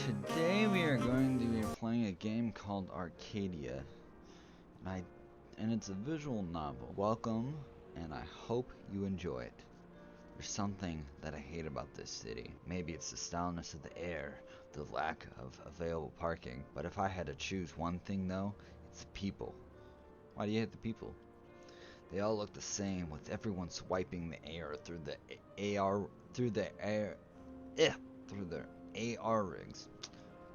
Today we are going to be playing a game called Arcadia, and it's a visual novel. Welcome, and I hope you enjoy it. There's something that I hate about this city. Maybe it's the stylness of the air, the lack of available parking, but if I had to choose one thing though, it's the people. Why do you hate the people? They all look the same, with everyone swiping the air through the AR through the air through their AR rigs.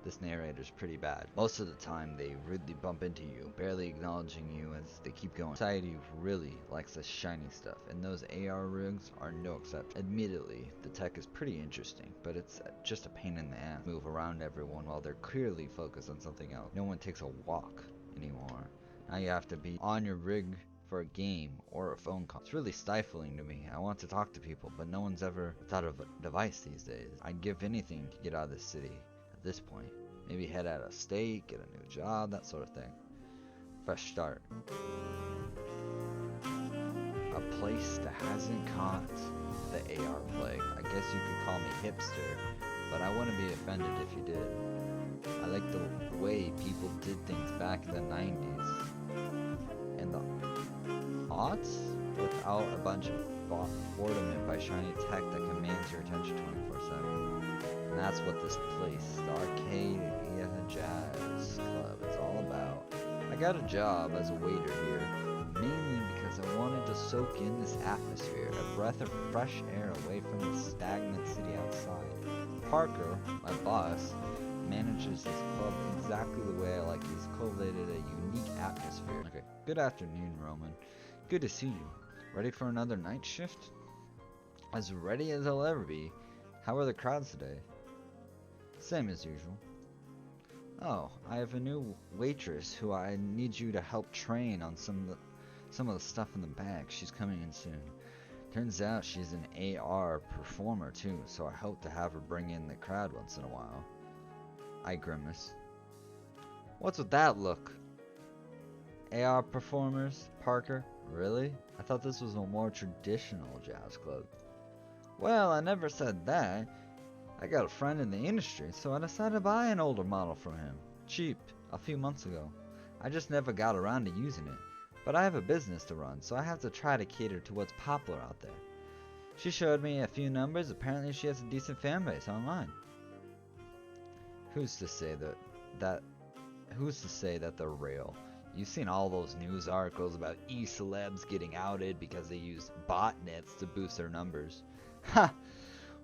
This narrator's pretty bad. Most of the time they rudely bump into you, barely acknowledging you as they keep going. Society really likes the shiny stuff, and those AR rigs are no exception. Admittedly, the tech is pretty interesting, but it's just a pain in the ass. Move around everyone while they're clearly focused on something else. No one takes a walk anymore. Now you have to be on your rig for a game or a phone call. It's really stifling to me. I want to talk to people, but no one's ever thought of a device these days. I'd give anything to get out of this city at this point. Maybe head out of state, get a new job, that sort of thing. Fresh start. A place that hasn't caught the AR plague. I guess you could call me hipster, but I wouldn't be offended if you did. I like the way people did things back in the 90s. And the aughts, without a bunch of boredom by shiny tech that commands your attention 24/7. And that's what this place, the Arcadia Jazz Club, is all about. I got a job as a waiter here, mainly because I wanted to soak in this atmosphere, a breath of fresh air away from the stagnant city outside. Parker, my boss, manages this club exactly the way I like. He's cultivated a unique atmosphere. Okay, good afternoon, Roman. Good to see you. Ready for another night shift? As ready as I'll ever be. How are the crowds today? Same as usual. Oh, I have a new waitress who I need you to help train on some of the stuff in the bag. She's coming in soon. Turns out she's an AR performer too, so I hope to have her bring in the crowd once in a while. I grimace. What's with that look? AR performers, Parker? Really? I thought this was a more traditional jazz club. Well, I never said that. I got a friend in the industry, so I decided to buy an older model from him. Cheap, a few months ago. I just never got around to using it. But I have a business to run, so I have to try to cater to what's popular out there. She showed me a few numbers. Apparently she has a decent fan base online. Who's to say that they're real? You've seen all those news articles about e-celebs getting outed because they use botnets to boost their numbers. Ha!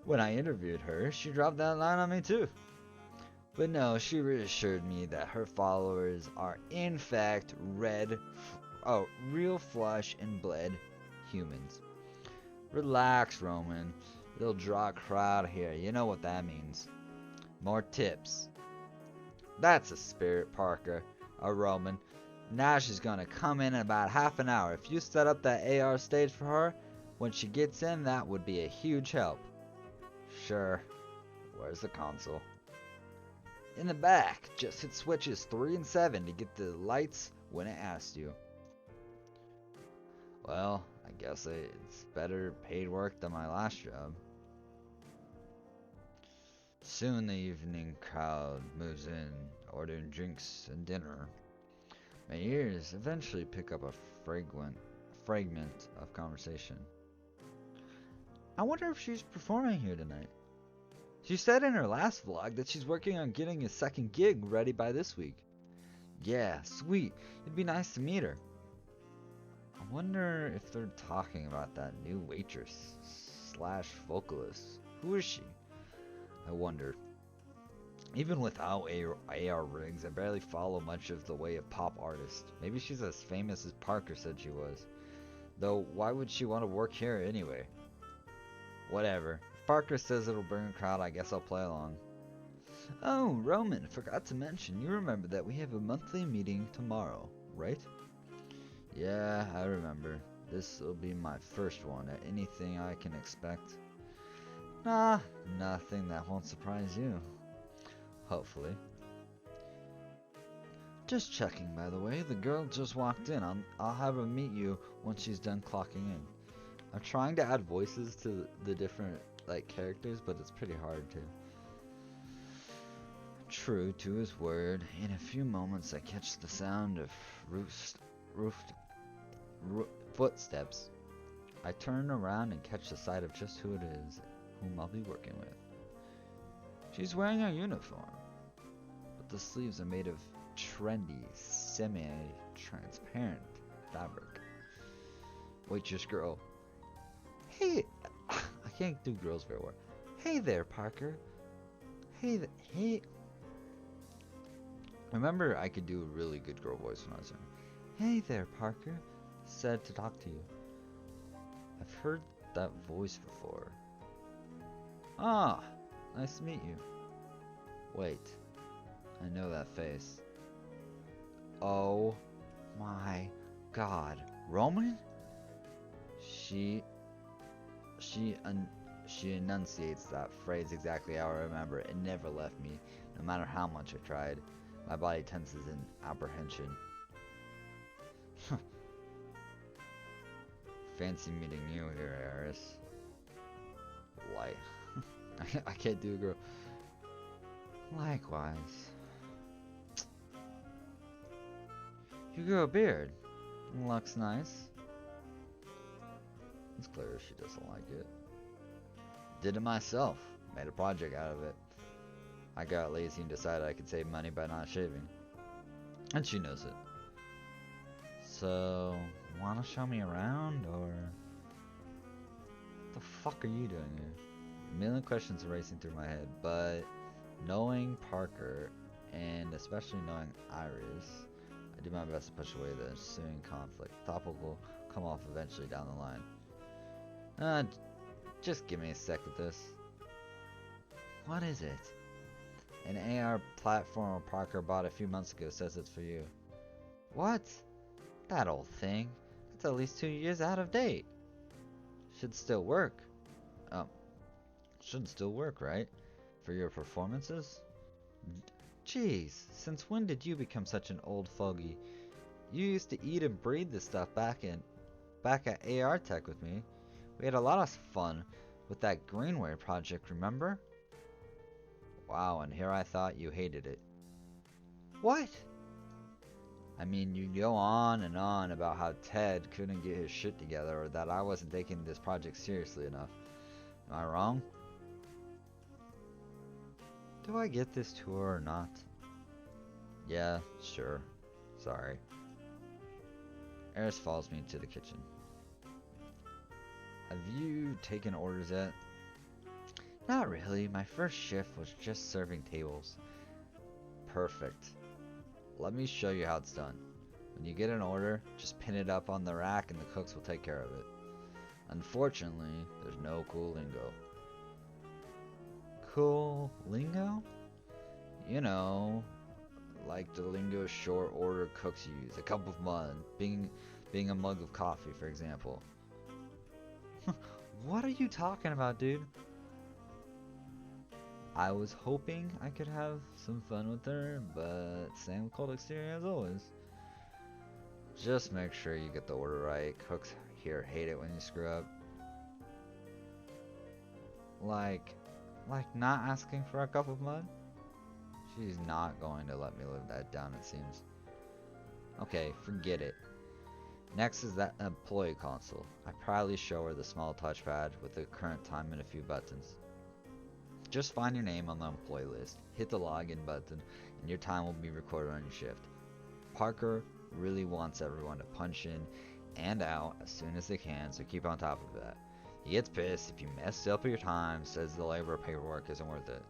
When I interviewed her, she dropped that line on me too. But no, she reassured me that her followers are in fact real flesh and blood humans. Relax, Roman. They'll draw a crowd here. You know what that means. More tips. That's a spirit, Parker. A Roman. Now she's gonna come in about half an hour. If you set up that AR stage for her, when she gets in, that would be a huge help. Sure. Where's the console? In the back. Just hit switches 3 and 7 to get the lights when it asks you. Well, I guess it's better paid work than my last job. Soon the evening crowd moves in, ordering drinks and dinner. My ears eventually pick up a fragment of conversation. I wonder if she's performing here tonight. She said in her last vlog that she's working on getting a second gig ready by this week. Yeah, sweet. It'd be nice to meet her. I wonder if they're talking about that new waitress / vocalist. Who is she? I wonder. Even without AR rigs, I barely follow much of the way of pop artists. Maybe she's as famous as Parker said she was. Though, why would she want to work here anyway? Whatever. If Parker says it'll bring a crowd, I guess I'll play along. Oh, Roman, forgot to mention, you remember that we have a monthly meeting tomorrow, right? Yeah, I remember. This will be my first one. Anything I can expect? Nah, nothing that won't surprise you. Hopefully. Just checking, by the way. The girl just walked in. I'll have her meet you once she's done clocking in. I'm trying to add voices to the different characters, but it's pretty hard to. true to his word, in a few moments I catch the sound of roof, footsteps. I turn around and catch the sight of just who it is whom I'll be working with. She's wearing a uniform, but the sleeves are made of trendy, semi-transparent fabric. Waitress girl. Hey, I can't do girls very well. Hey there, Parker. Hey. Remember, I could do a really good girl voice when I was young. Hey there, Parker. Said to talk to you. I've heard that voice before. Ah, nice to meet you. Wait, I know that face. Oh my God, Roman? She enunciates that phrase exactly how I remember it. It never left me, no matter how much I tried. My body tenses in apprehension. Fancy meeting you here, Eris. Light. I can't do a girl. Likewise. You grew a beard. Looks nice. It's clear she doesn't like it. Did it myself. Made a project out of it. I got lazy and decided I could save money by not shaving. And she knows it. So, wanna show me around, or what the fuck are you doing here? A million questions are racing through my head, but knowing Parker, and especially knowing Iris, I do my best to push away the ensuing conflict. Topic will come off eventually down the line. Just give me a sec with this. What is it? An AR platform Parker bought a few months ago says it's for you. What? That old thing? It's at least 2 years out of date. Should still work. Should still work, right? For your performances? Jeez, since when did you become such an old fogey? You used to eat and breathe this stuff back at AR Tech with me. We had a lot of fun with that Greenway project, remember? Wow, and here I thought you hated it. What? I mean, you go on and on about how Ted couldn't get his shit together, or that I wasn't taking this project seriously enough. Am I wrong? Do I get this tour or not? Yeah, sure. Sorry. Eris follows me into the kitchen. Have you taken orders yet? Not really. My first shift was just serving tables. Perfect. Let me show you how it's done. When you get an order, just pin it up on the rack and the cooks will take care of it. Unfortunately, there's no cool lingo. Cool lingo? You know, like the lingo short order cooks use. A cup of mud, being a mug of coffee, for example. What are you talking about, dude? I was hoping I could have some fun with her, but same cold exterior as always. Just make sure you get the order right. Cooks here hate it when you screw up. Like not asking for a cup of mud? She's not going to let me live that down, it seems. Okay, forget it. Next is that employee console. I proudly show her the small touchpad with the current time and a few buttons. Just find your name on the employee list, hit the login button, and your time will be recorded on your shift. Parker really wants everyone to punch in and out as soon as they can, so keep on top of that. He gets pissed if you mess up your time, says the labor paperwork isn't worth it.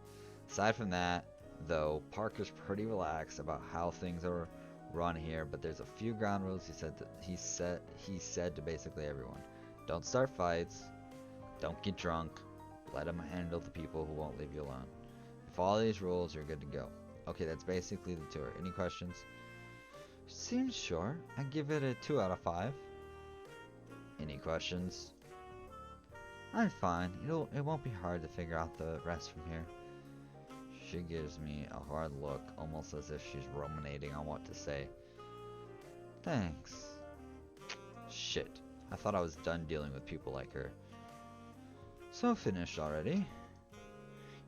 Aside from that, though, Parker's pretty relaxed about how things are run here, but there's a few ground rules he said to basically everyone. Don't start fights, don't get drunk, let him handle the people who won't leave you alone. If all these rules, you're good to go. Okay, that's basically the tour. Any questions? Seems sure. I give it a 2 out of 5. Any questions? I'm fine. It won't be hard to figure out the rest from here. She gives me a hard look, almost as if she's ruminating on what to say. Thanks. Shit. I thought I was done dealing with people like her. So finished already?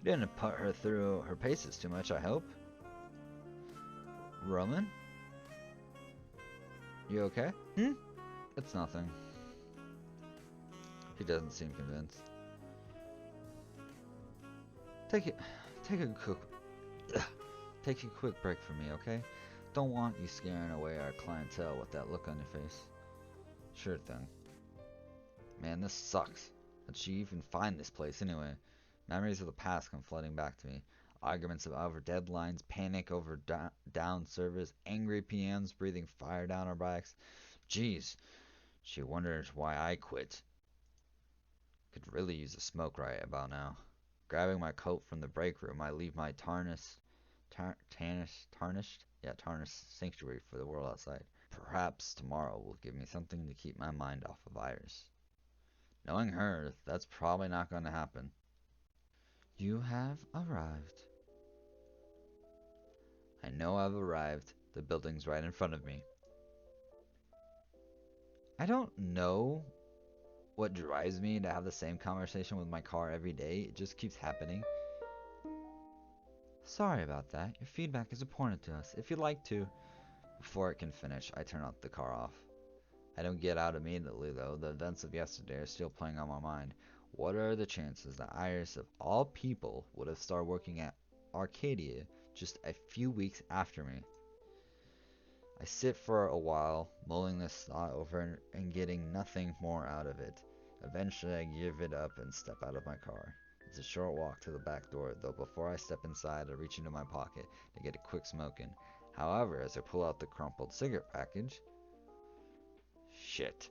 You didn't put her through her paces too much, I hope? Roman? You okay? It's nothing. He doesn't seem convinced. Take it. Take a quick. Take a quick break from me, okay? Don't want you scaring away our clientele with that look on your face. Sure thing. Man, this sucks. How'd she even find this place anyway? Memories of the past come flooding back to me. Arguments over deadlines, panic over down servers, angry PMs breathing fire down our backs. Jeez, she wonders why I quit. Could really use a smoke right about now. Grabbing my coat from the break room, I leave my tarnished sanctuary for the world outside. Perhaps tomorrow will give me something to keep my mind off of Iris. Knowing her, that's probably not going to happen. You have arrived. I know I've arrived. The building's right in front of me. I don't know what drives me to have the same conversation with my car every day. It just keeps happening. Sorry about that. Your feedback is important to us. If you'd like to. Before it can finish, I turn the car off. I don't get out immediately though. The events of yesterday are still playing on my mind. What are the chances that Iris, of all people, would have started working at Arcadia just a few weeks after me? I sit for a while, mulling this thought over and getting nothing more out of it. Eventually, I give it up and step out of my car. It's a short walk to the back door, though before I step inside, I reach into my pocket to get a quick smoke in. However, as I pull out the crumpled cigarette package, shit.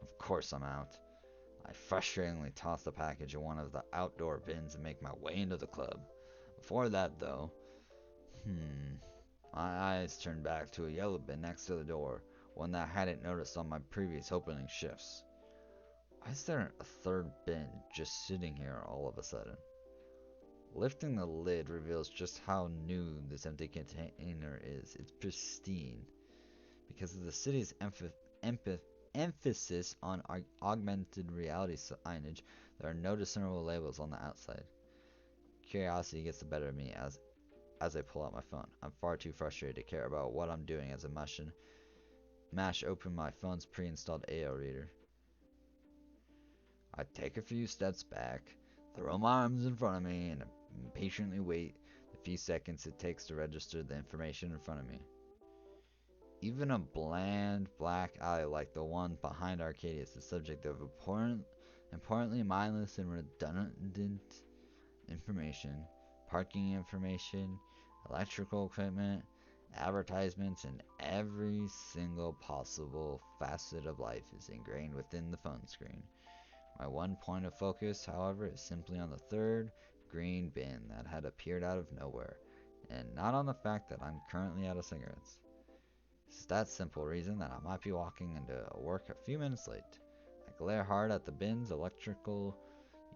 Of course I'm out. I frustratingly toss the package in one of the outdoor bins and make my way into the club. Before that, though, my eyes turn back to a yellow bin next to the door, one that I hadn't noticed on my previous opening shifts. Why is there a third bin just sitting here all of a sudden? Lifting the lid reveals just how new this empty container is. It's pristine. Because of the city's emphasis on augmented reality signage, there are no discernible labels on the outside. Curiosity gets the better of me as I pull out my phone. I'm far too frustrated to care about what I'm doing as I mash open my phone's pre-installed AO reader. I take a few steps back, throw my arms in front of me, and impatiently wait the few seconds it takes to register the information in front of me. Even a bland black alley like the one behind Arcadia is the subject of importantly mindless and redundant information, parking information, electrical equipment, advertisements, and every single possible facet of life is ingrained within the phone screen. My one point of focus, however, is simply on the third green bin that had appeared out of nowhere, and not on the fact that I'm currently out of cigarettes. It's that simple reason that I might be walking into work a few minutes late. I glare hard at the bin's electrical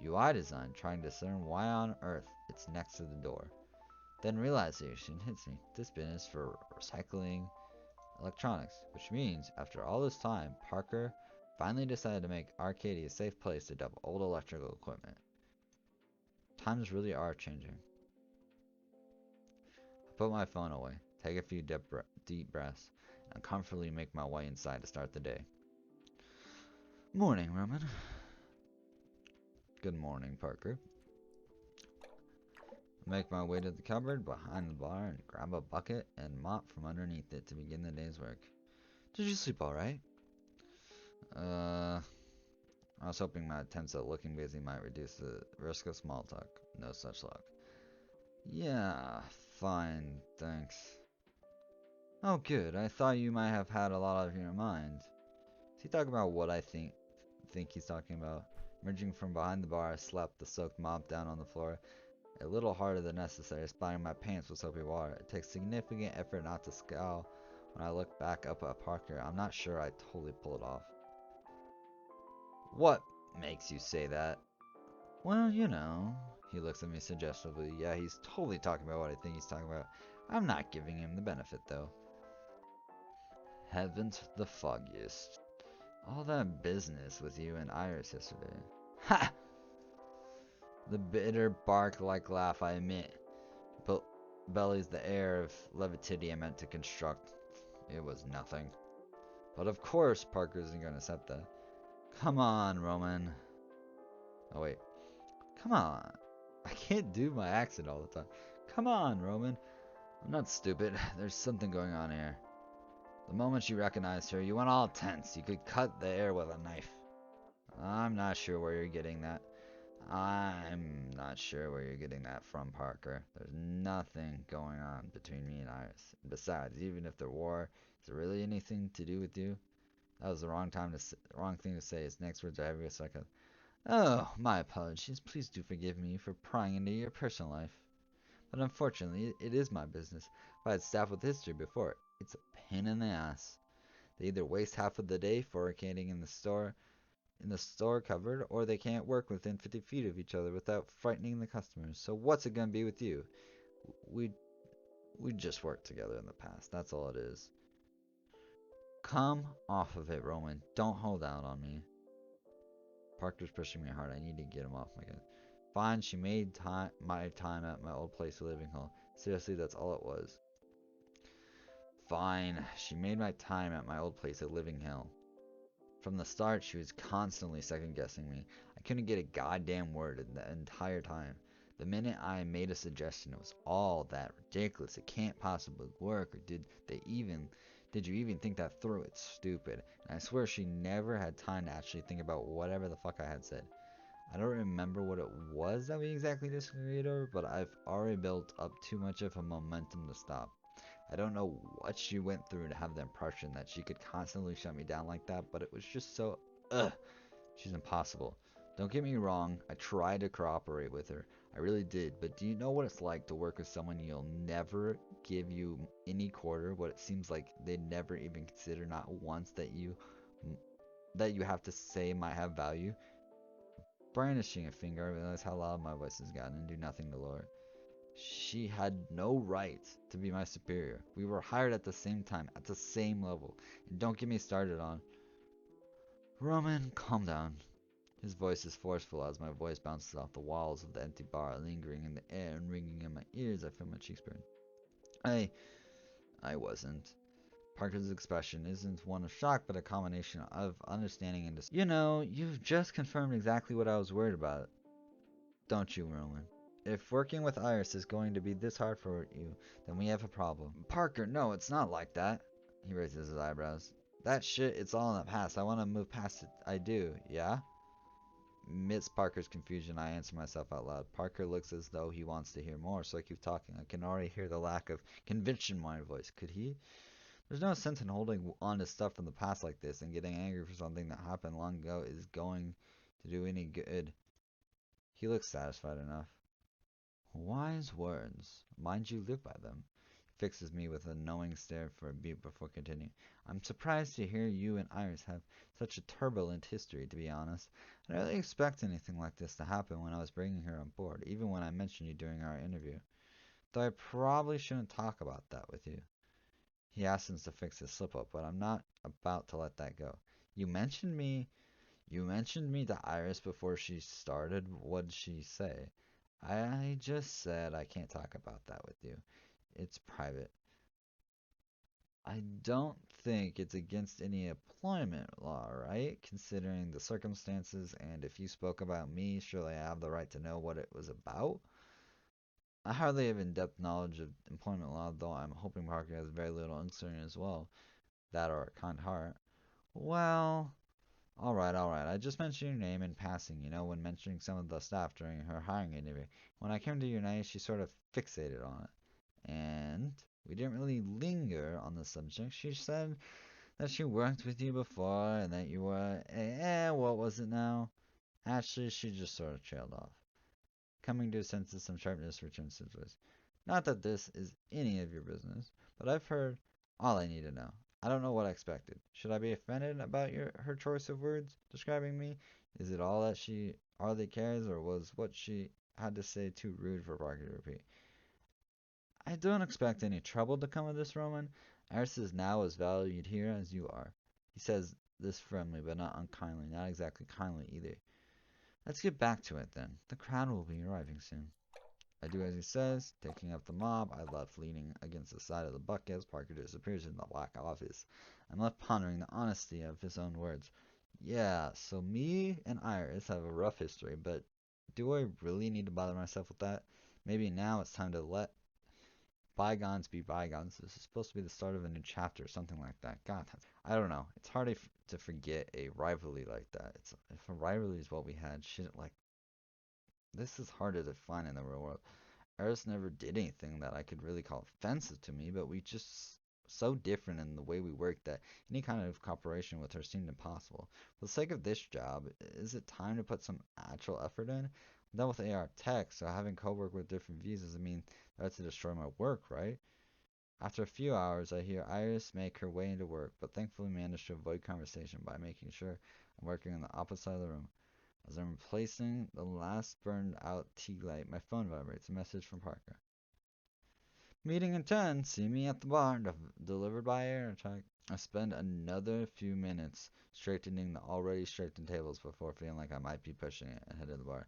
UI design, trying to discern why on earth it's next to the door. Then realization hits me. This bin is for recycling electronics, which means after all this time, Parker finally decided to make Arcadia a safe place to dump old electrical equipment. Times really are changing. I put my phone away, take a few deep breaths, and comfortably make my way inside to start the day. Morning, Roman. Good morning, Parker. I make my way to the cupboard behind the bar and grab a bucket and mop from underneath it to begin the day's work. Did you sleep alright? I was hoping my attempts at looking busy might reduce the risk of small talk. No such luck. Yeah, fine, thanks. Oh, good. I thought you might have had a lot on your mind. Is he talking about what I think he's talking about? Emerging from behind the bar, I slapped the soaked mop down on the floor, a little harder than necessary, splattering my pants with soapy water. It takes significant effort not to scowl when I look back up at Parker. I'm not sure I totally pulled it off. What makes you say that? Well, you know. He looks at me suggestively. Yeah, he's totally talking about what I think he's talking about. I'm not giving him the benefit, though. Heavens the foggiest. All that business with you and Iris yesterday. Ha! The bitter bark-like laugh, I admit. But bellies the air of levity I meant to construct. It was nothing. But of course Parker isn't going to accept that. Come on, Roman. Oh wait. Come on. I can't do my accent all the time. Come on, Roman. I'm not stupid. There's something going on here. The moment you recognized her, you went all tense. You could cut the air with a knife. I'm not sure where you're getting that. I'm not sure where you're getting that from, Parker. There's nothing going on between me and Iris. Besides, even if there were, is it really anything to do with you? That was the wrong thing to say. His next words are heavy as like a, oh, my apologies. Please do forgive me for prying into your personal life. But unfortunately, it is my business. If I had staff with history before, it's a pain in the ass. They either waste half of the day fornicating in the store cupboard, or they can't work within 50 feet of each other without frightening the customers. So what's it gonna be with you? We we just worked together in the past. That's all it is. Come off of it, Roman. Don't hold out on me. Parker's pushing me hard. I need to get him off my gun. Fine, she made my time at my old place of living hell. Seriously, that's all it was. Fine, she made my time at my old place of living hell. From the start, she was constantly second guessing me. I couldn't get a goddamn word in the entire time. The minute I made a suggestion, it was all that ridiculous. It can't possibly work. Or did you even think that through? It's stupid. And I swear she never had time to actually think about whatever the fuck I had said. I don't remember what it was that we exactly disagreed over, but I've already built up too much of a momentum to stop. I don't know what she went through to have the impression that she could constantly shut me down like that, but it was just so, ugh, she's impossible. Don't get me wrong, I tried to cooperate with her. I really did, but do you know what it's like to work with someone you'll never give you any quarter, what it seems like they'd never even consider not once that you have to say might have value? Brandishing a finger, I realize how loud my voice has gotten and do nothing to lower it. She had no right to be my superior. We were hired at the same time, at the same level. And don't get me started on. Roman, calm down. His voice is forceful as my voice bounces off the walls of the empty bar, lingering in the air and ringing in my ears. I feel my cheeks burn. I. I wasn't. Parker's expression isn't one of shock, but a combination of understanding and disgust. You know, you've just confirmed exactly what I was worried about, don't you, Roman? If working with Iris is going to be this hard for you, then we have a problem. Parker, no, it's not like that. He raises his eyebrows. That shit, it's all in the past. I want to move past it. I do, yeah? Amidst Parker's confusion, I answer myself out loud. Parker looks as though he wants to hear more, so I keep talking. I can already hear the lack of conviction in my voice. Could he? There's no sense in holding on to stuff from the past like this, and getting angry for something that happened long ago is going to do any good. He looks satisfied enough. Wise words. Mind you live by them. He fixes me with a knowing stare for a beat before continuing. I'm surprised to hear you and Iris have such a turbulent history, to be honest. I didn't really expect anything like this to happen when I was bringing her on board, even when I mentioned you during our interview. Though I probably shouldn't talk about that with you. He hastens to fix his slip up, but I'm not about to let that go. You mentioned me you mentioned me to Iris before she started. What'd she say? I just said I can't talk about that with you. It's private. I don't think it's against any employment law, right? Considering the circumstances, and if you spoke about me, surely I have the right to know what it was about. I hardly have in-depth knowledge of employment law, though I'm hoping Parker has very little concern as well. That or a kind heart. Well, alright, alright. I just mentioned your name in passing, when mentioning some of the staff during her hiring interview. When I came to Unite, she sort of fixated on it. And we didn't really linger on the subject. She said that she worked with you before and that you were, what was it now? Actually, she just sort of trailed off. Coming to a sense of some sharpness returns to his voice. Not that this is any of your business, but I've heard all I need to know. I don't know what I expected. Should I be offended about her choice of words describing me? Is it all that she hardly cares, or was what she had to say too rude for Parker to repeat? I don't expect any trouble to come of this, Roman. Iris is now as valued here as you are. He says this firmly, but not unkindly, not exactly kindly either. Let's get back to it then. The crowd will be arriving soon. I do as he says, taking up the mop. I left leaning against the side of the bucket as Parker disappears in the black office. I'm left pondering the honesty of his own words. Yeah, so me and Iris have a rough history, but do I really need to bother myself with that? Maybe now it's time to let bygones be bygones. This is supposed to be the start of a new chapter or something like that. God, I don't know. It's hard to forget a rivalry like that. If a rivalry is what we had, shit like this is harder to find in the real world. Eris never did anything that I could really call offensive to me, but we just so different in the way we work that any kind of cooperation with her seemed impossible. For the sake of this job, is it time to put some actual effort in? I'm done with AR tech, so having co-work with different views doesn't mean that's to destroy my work, right? After a few hours, I hear Iris make her way into work, but thankfully manage to avoid conversation by making sure I'm working on the opposite side of the room. As I'm replacing the last burned out tea light, my phone vibrates. A message from Parker. Meeting in 10. See me at the bar. Delivered by air check. I spend another few minutes straightening the already straightened tables before feeling like I might be pushing it and head to the bar.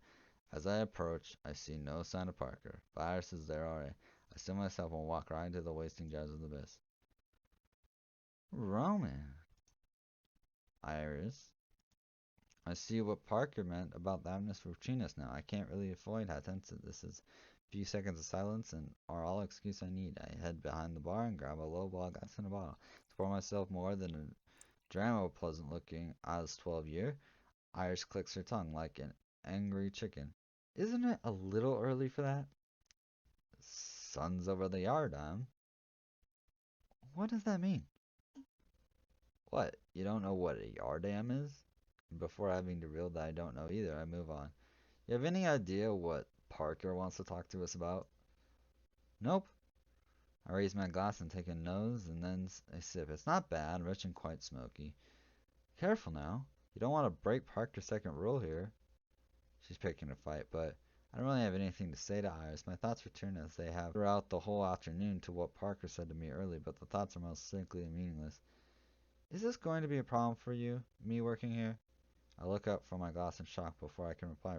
As I approach, I see no sign of Parker. But Iris is there already. I still myself and walk right into the wasting jars of the abyss. Roman. Iris. I see what Parker meant about loudness between us now. I can't really avoid how tense this is. A few seconds of silence and are all excuse I need. I head behind the bar and grab a low ball glass and a bottle. To pour myself more than a dram of pleasant looking Oz 12-year. Iris clicks her tongue like an angry chicken. Isn't it a little early for that? Sun's over the yard, What does that mean? What? You don't know what a yardam is? Before having to reveal that I don't know either, I move on. You have any idea what Parker wants to talk to us about? Nope. I raise my glass and take a nose and then a sip. It's not bad, rich and quite smoky. Careful now. You don't want to break Parker's second rule here. She's picking a fight, but I don't really have anything to say to Iris. My thoughts return as they have throughout the whole afternoon to what Parker said to me early, but the thoughts are most simply meaningless. Is this going to be a problem for you, me working here? I look up from my glass in shock before I can reply.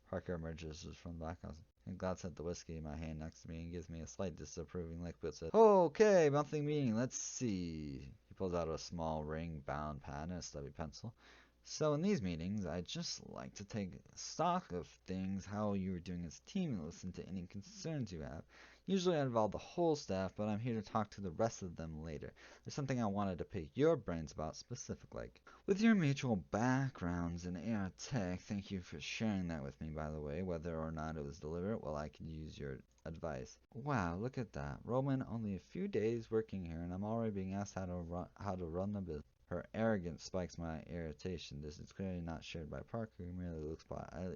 Parker emerges from the back house and glads at the whiskey in my hand next to me and gives me a slight disapproving look but says, Okay, monthly meeting, let's see. He pulls out a small ring-bound pad and a stubby pencil. So in these meetings, I just like to take stock of things, how you're doing as a team, and listen to any concerns you have. Usually I involve the whole staff, but I'm here to talk to the rest of them later. There's something I wanted to pick your brains about specifically. With your mutual backgrounds in AR Tech, thank you for sharing that with me, by the way. Whether or not it was deliberate, well, I can use your advice. Wow, look at that. Roman, only a few days working here, and I'm already being asked how to run the business. Her arrogance spikes my irritation. This is clearly not shared by Parker, who merely looks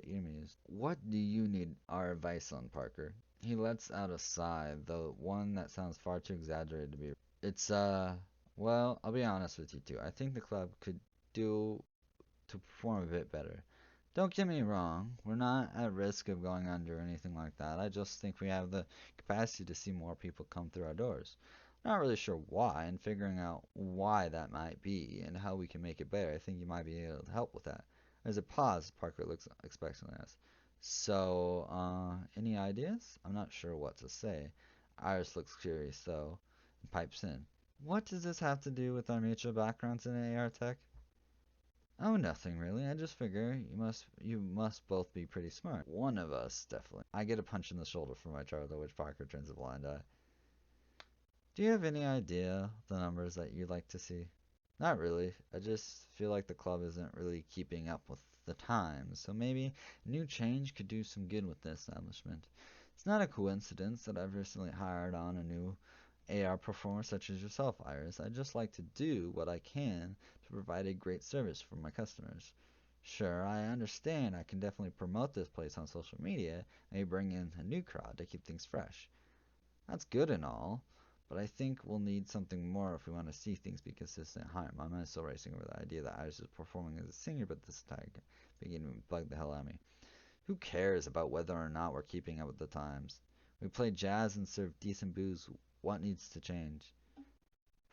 amused. What do you need our advice on, Parker? He lets out a sigh, though one that sounds far too exaggerated to be. It's, well, I'll be honest with you too. I think the club could do to perform a bit better. Don't get me wrong, we're not at risk of going under or anything like that. I just think we have the capacity to see more people come through our doors. Not really sure why, and figuring out why that might be and how we can make it better. I think you might be able to help with that. There's a pause. Parker looks expectantly at us. So, any ideas? I'm not sure what to say. Iris looks curious though, and pipes in. What does this have to do with our mutual backgrounds in AR tech? Oh, nothing really. I just figure you must both be pretty smart. One of us, definitely. I get a punch in the shoulder from my charger, which Parker turns a blind eye. Do you have any idea the numbers that you'd like to see? Not really. I just feel like the club isn't really keeping up with the times, so maybe a new change could do some good with the establishment. It's not a coincidence that I've recently hired on a new AR performer such as yourself, Iris. I just like to do what I can to provide a great service for my customers. Sure, I understand I can definitely promote this place on social media, maybe bring in a new crowd to keep things fresh. That's good and all, but I think we'll need something more if we want to see things be consistent higher. My mind is still racing over the idea that Iris is performing as a singer, but this tag beginning to bug the hell out of me. Who cares about whether or not we're keeping up with the times? We play jazz and serve decent booze. What needs to change?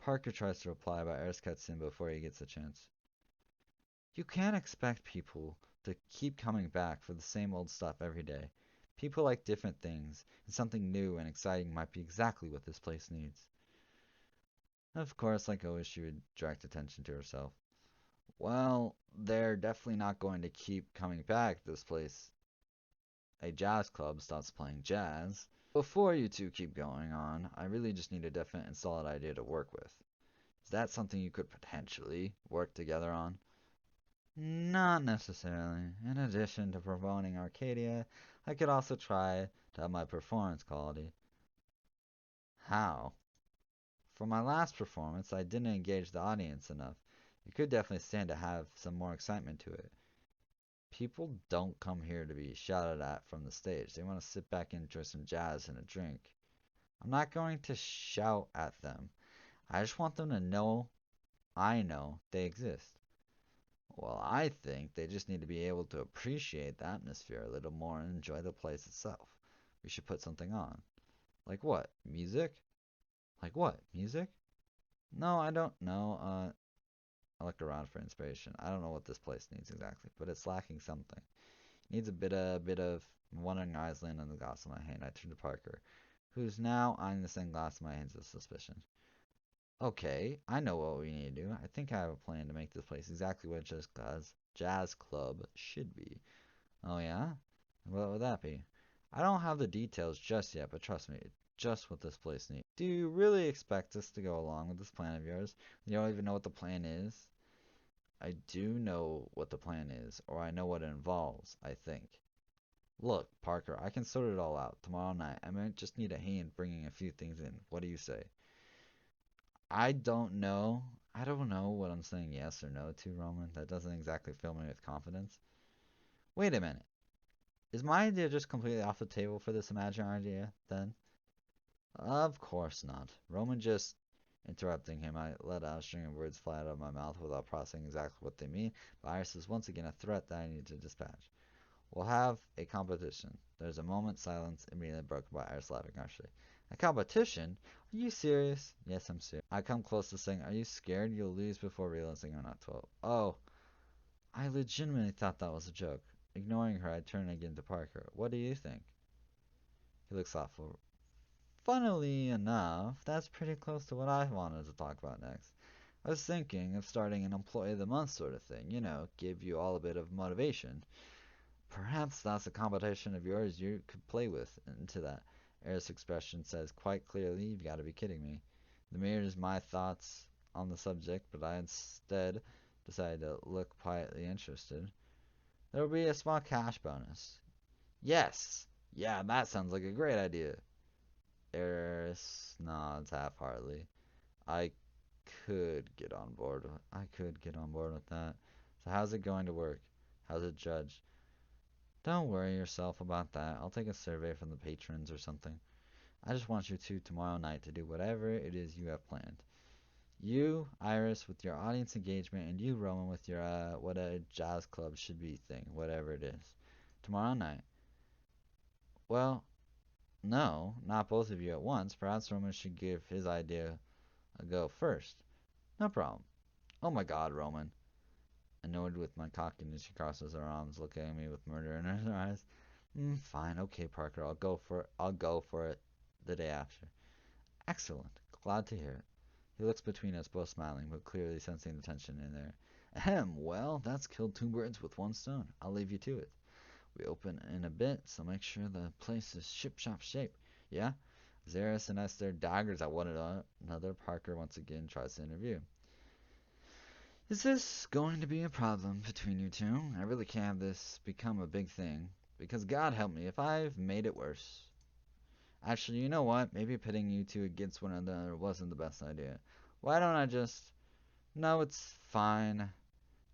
Parker tries to reply, but Eris cuts in before he gets a chance. You can't expect people to keep coming back for the same old stuff every day. People like different things, and something new and exciting might be exactly what this place needs. Of course, like always, she would direct attention to herself. Well, they're definitely not going to keep coming back. This place, a jazz club, stops playing jazz. Before you two keep going on, I really just need a definite and solid idea to work with. Is that something you could potentially work together on? Not necessarily. In addition to promoting Arcadia, I could also try to have my performance quality. How? For my last performance, I didn't engage the audience enough. It could definitely stand to have some more excitement to it. People don't come here to be shouted at from the stage. They want to sit back and enjoy some jazz and a drink. I'm not going to shout at them. I just want them to know I know they exist. Well, I think they just need to be able to appreciate the atmosphere a little more and enjoy the place itself. We should put something on. Like what? Music? Like what? Music? No, I don't know. I look around for inspiration. I don't know what this place needs exactly, but it's lacking something. It needs a bit of wandering eyes land on the glass in my hand. I turn to Parker, who's now eyeing the same glass in my hands with suspicion. Okay, I know what we need to do. I think I have a plan to make this place exactly what Jazz Club should be. Oh yeah? What would that be? I don't have the details just yet, but trust me, it's just what this place needs. Do you really expect us to go along with this plan of yours? You don't even know what the plan is? I do know what the plan is, or I know what it involves, I think. Look, Parker, I can sort it all out tomorrow night. I might just need a hand bringing a few things in. What do you say? I don't know. I don't know what I'm saying yes or no to, Roman. That doesn't exactly fill me with confidence. Wait a minute. Is my idea just completely off the table for this imaginary idea, then? Of course not. Roman just interrupting him, I let out a string of words fly out of my mouth without processing exactly what they mean. But Iris is once again a threat that I need to dispatch. We'll have a competition. There's a moment's silence, immediately broken by Iris laughing harshly. A competition? Are you serious? Yes, I'm serious. I come close to saying, are you scared you'll lose before realizing I'm not 12? Oh, I legitimately thought that was a joke. Ignoring her, I turn again to Parker. What do you think? He looks thoughtful. Funnily enough, that's pretty close to what I wanted to talk about next. I was thinking of starting an employee of the month sort of thing, give you all a bit of motivation. Perhaps that's a competition of yours you could play with into that. Eris' expression says quite clearly, you've got to be kidding me. The mirrors my thoughts on the subject, but I instead decided to look quietly interested. There will be a small cash bonus. Yes! Yeah, that sounds like a great idea. Eris nods half-heartedly. I I could get on board with that. So how's it going to work? How's it judged? Don't worry yourself about that. I'll take a survey from the patrons or something. I just want you two tomorrow night to do whatever it is you have planned. You, Iris, with your audience engagement, and you, Roman, with your what a jazz club should be thing, whatever it is. Tomorrow night. Well, no, not both of you at once. Perhaps Roman should give his idea a go first. No problem. Oh my god, Roman. Annoyed with my cockiness, she crosses her arms, looking at me with murder in her eyes. Fine, okay, Parker. I'll go for it the day after. Excellent. Glad to hear it. He looks between us, both smiling, but clearly sensing the tension in there. Ahem, well, that's killed two birds with one stone. I'll leave you to it. We open in a bit, so make sure the place is ship-shop shape. Yeah? Zaris and I stare daggers at one another. Parker once again tries to interview. Is this going to be a problem between you two? I really can't have this become a big thing. Because God help me if I've made it worse. Actually, you know what? Maybe pitting you two against one another wasn't the best idea. Why don't I just... No, it's fine.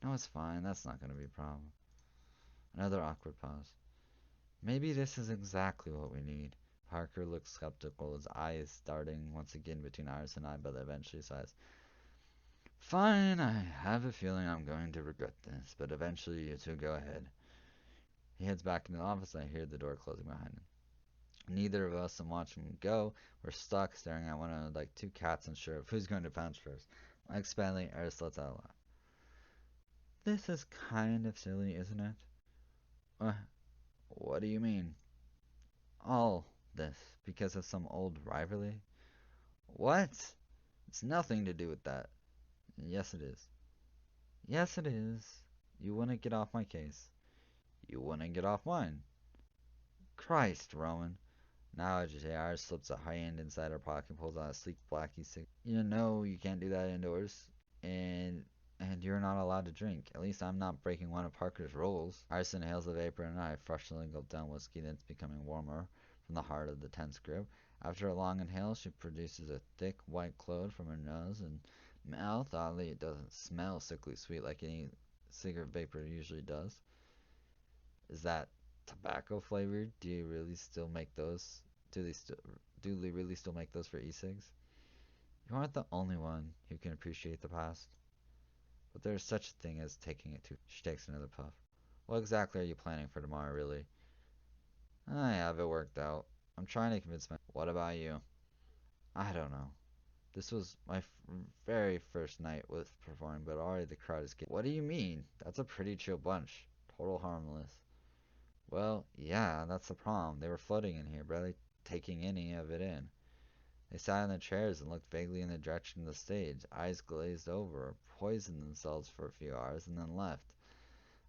No, it's fine. That's not going to be a problem. Another awkward pause. Maybe this is exactly what we need. Parker looks skeptical, his eyes darting once again between Iris and I, but eventually sighs. Fine, I have a feeling I'm going to regret this, but eventually you two go ahead. He heads back into the office, and I hear the door closing behind him. Neither of us, and watching him go, we're stuck staring at one another like two cats unsure of who's going to pounce first. Expanding, Eris lets out a laugh. This is kind of silly, isn't it? Uh, what do you mean? All this because of some old rivalry? What? It's nothing to do with that. Yes, it is. Yes, it is. You wouldn't get off my case. You wouldn't get off mine. Christ, Roman. Now JR slips a hand inside her pocket and pulls out a sleek blacky cigarette. You know you can't do that indoors, and you're not allowed to drink. At least I'm not breaking one of Parker's rules. Iris inhales the vapor and I freshly gulp down whiskey that's becoming warmer from the heart of the tense grip. After a long inhale, she produces a thick white cloud from her nose and mouth. Oddly, it doesn't smell sickly sweet like any cigarette vapor usually does. Is that tobacco flavored? Do you really still make those? Do they still do they really still make those for e-cigs? You aren't the only one who can appreciate the past, but there's such a thing as taking it too. She takes another puff. What exactly are you planning for tomorrow, really? I have it worked out. I'm trying to convince my. What about you? I don't know. This was my very first night with performing, but already the crowd is getting. What do you mean? That's a pretty chill bunch. Total harmless. Well, yeah, that's the problem. They were floating in here, barely taking any of it in. They sat in their chairs and looked vaguely in the direction of the stage, eyes glazed over, poisoned themselves for a few hours, and then left.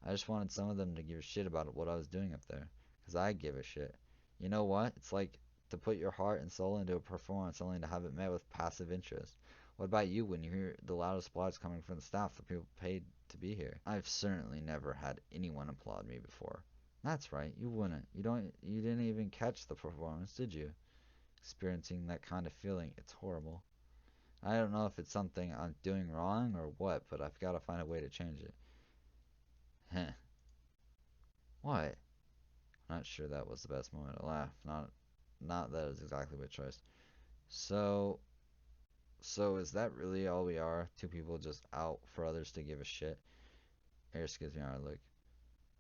I just wanted some of them to give a shit about what I was doing up there, 'cause I give a shit. You know what? It's like to put your heart and soul into a performance only to have it met with passive interest. What about you when you hear the loudest applause coming from the staff, the people paid to be here? I've certainly never had anyone applaud me before. That's right, you wouldn't. You didn't even catch the performance, did you? Experiencing that kind of feeling, it's horrible. I don't know if it's something I'm doing wrong or what, but I've got to find a way to change it. Heh. What? Not sure that was the best moment to laugh. Not that is exactly my choice. So so is that really all we are? Two people just out for others to give a shit? Eris gives me our look.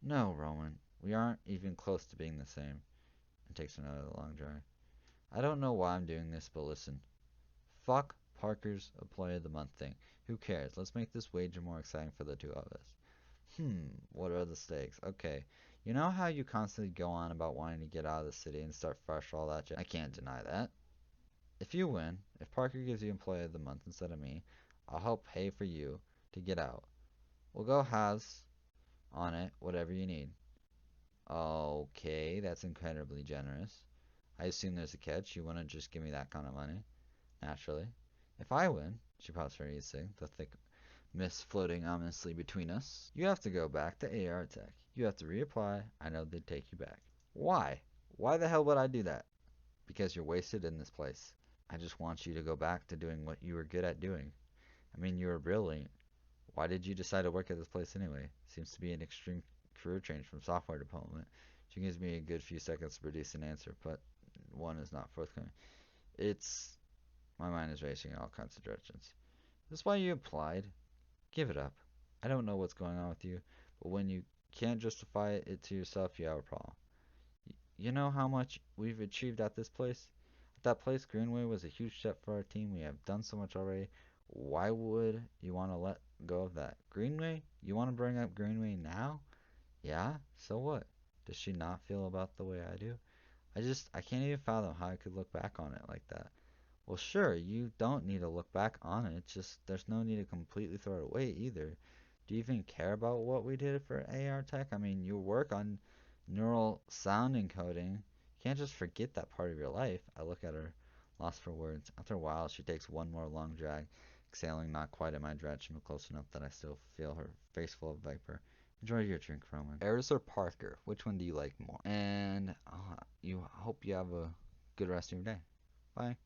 No, Roman. We aren't even close to being the same. And takes another long drag. I don't know why I'm doing this, but listen. Fuck Parker's Employee of the Month thing. Who cares? Let's make this wager more exciting for the two of us. What are the stakes? Okay. You know how you constantly go on about wanting to get out of the city and start fresh, all that shit? I can't deny that. If you win, if Parker gives you Employee of the Month instead of me, I'll help pay for you to get out. We'll go halves on it, whatever you need. Okay, that's incredibly generous. I assume there's a catch. You wouldn't just give me that kind of money. Naturally. If I win, she pops her e-cig, the thick mist floating ominously between us. You have to go back to AR Tech. You have to reapply. I know they'd take you back. Why? Why the hell would I do that? Because you're wasted in this place. I just want you to go back to doing what you were good at doing. I mean, you were brilliant. Why did you decide to work at this place anyway? Seems to be an extreme career change from software development. She gives me a good few seconds to produce an answer, but one is not forthcoming. It's My mind is racing in all kinds of directions. Is this why you applied? Give it up. I don't know what's going on with you, but when you can't justify it to yourself, you have a problem. You know how much we've achieved at this place? At that place, Greenway was a huge step for our team. We have done so much already. Why would you want to let go of that? Greenway? You want to bring up Greenway now? Yeah? So what? Does she not feel about the way I do? I can't even fathom how I could look back on it like that. Well, sure, you don't need to look back on it. It's just there's no need to completely throw it away either. Do you even care about what we did for AR Tech? I mean, you work on neural sound encoding. You can't just forget that part of your life. I look at her, lost for words. After a while, she takes one more long drag, exhaling not quite in my direction, but close enough that I still feel her face full of vapor. Enjoy your drink, Roman. Eris or Parker? Which one do you like more? And you hope you have a good rest of your day. Bye.